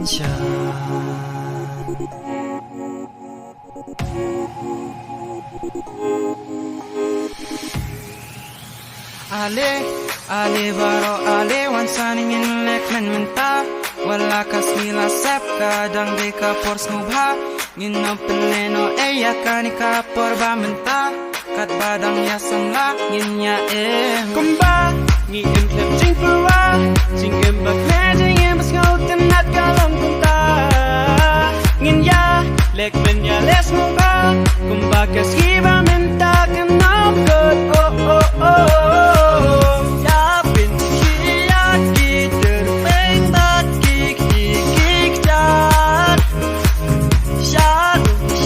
Wanshan. Ale, ale baro ale Wanshan ingin lek men menta wala kasmila sep kadang deka por smubha ngino peleno eya kanika por ba menta kat badang ya samla nginya kumba ngi em klem jing pura jing em bak me jing em bas ngau tenat kalong kunta ngin ya lek men ya les muba kumba kas hiba menta kenam good oh oh oh ya bin kia ki der beng bat ki jat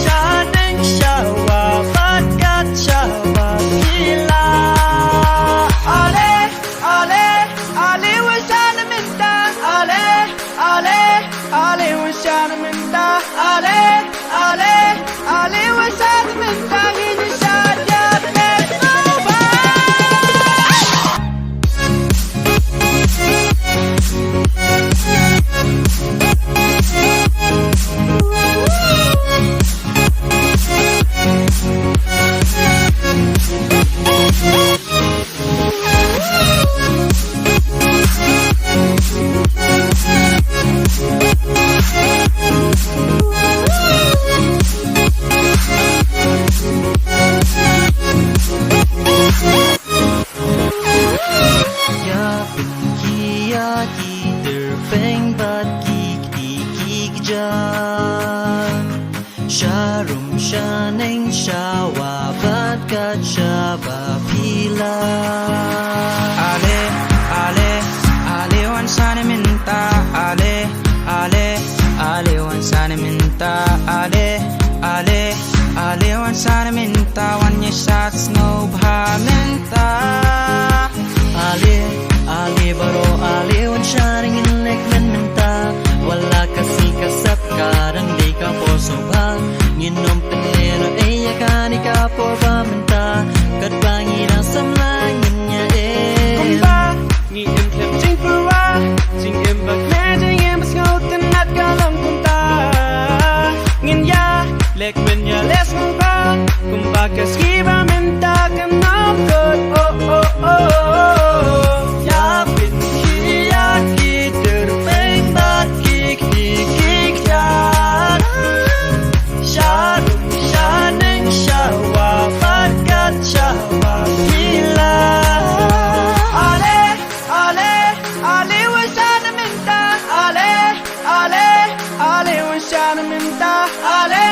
shading shawa bat gat shawa ila ale Wanshan minta ale Wanshan minta ale Wanshan minta ini saja let's go Sharum shaning shawa bat gat shaba pila ale Wanshan minta ale Wanshan minta ale Wanshan minta wanya shots no bha minta ale baro ale Wanshan ingin lek men minta wala kasi kasap kadang di ka por sobha nginom pelero eya kanika por ba minta kat bangira samla nginya kumba ngi em klem jing pura jing em bak me jing em bas ngau tenat kalong kunta ngin ya lek men ya les muba kumba kas hiba minta kenam good oh oh oh ya bin kia ki der beng bat ki jat shaning shawa bat gat shawa pila ale Wanshan minta ale Wanshan minta ale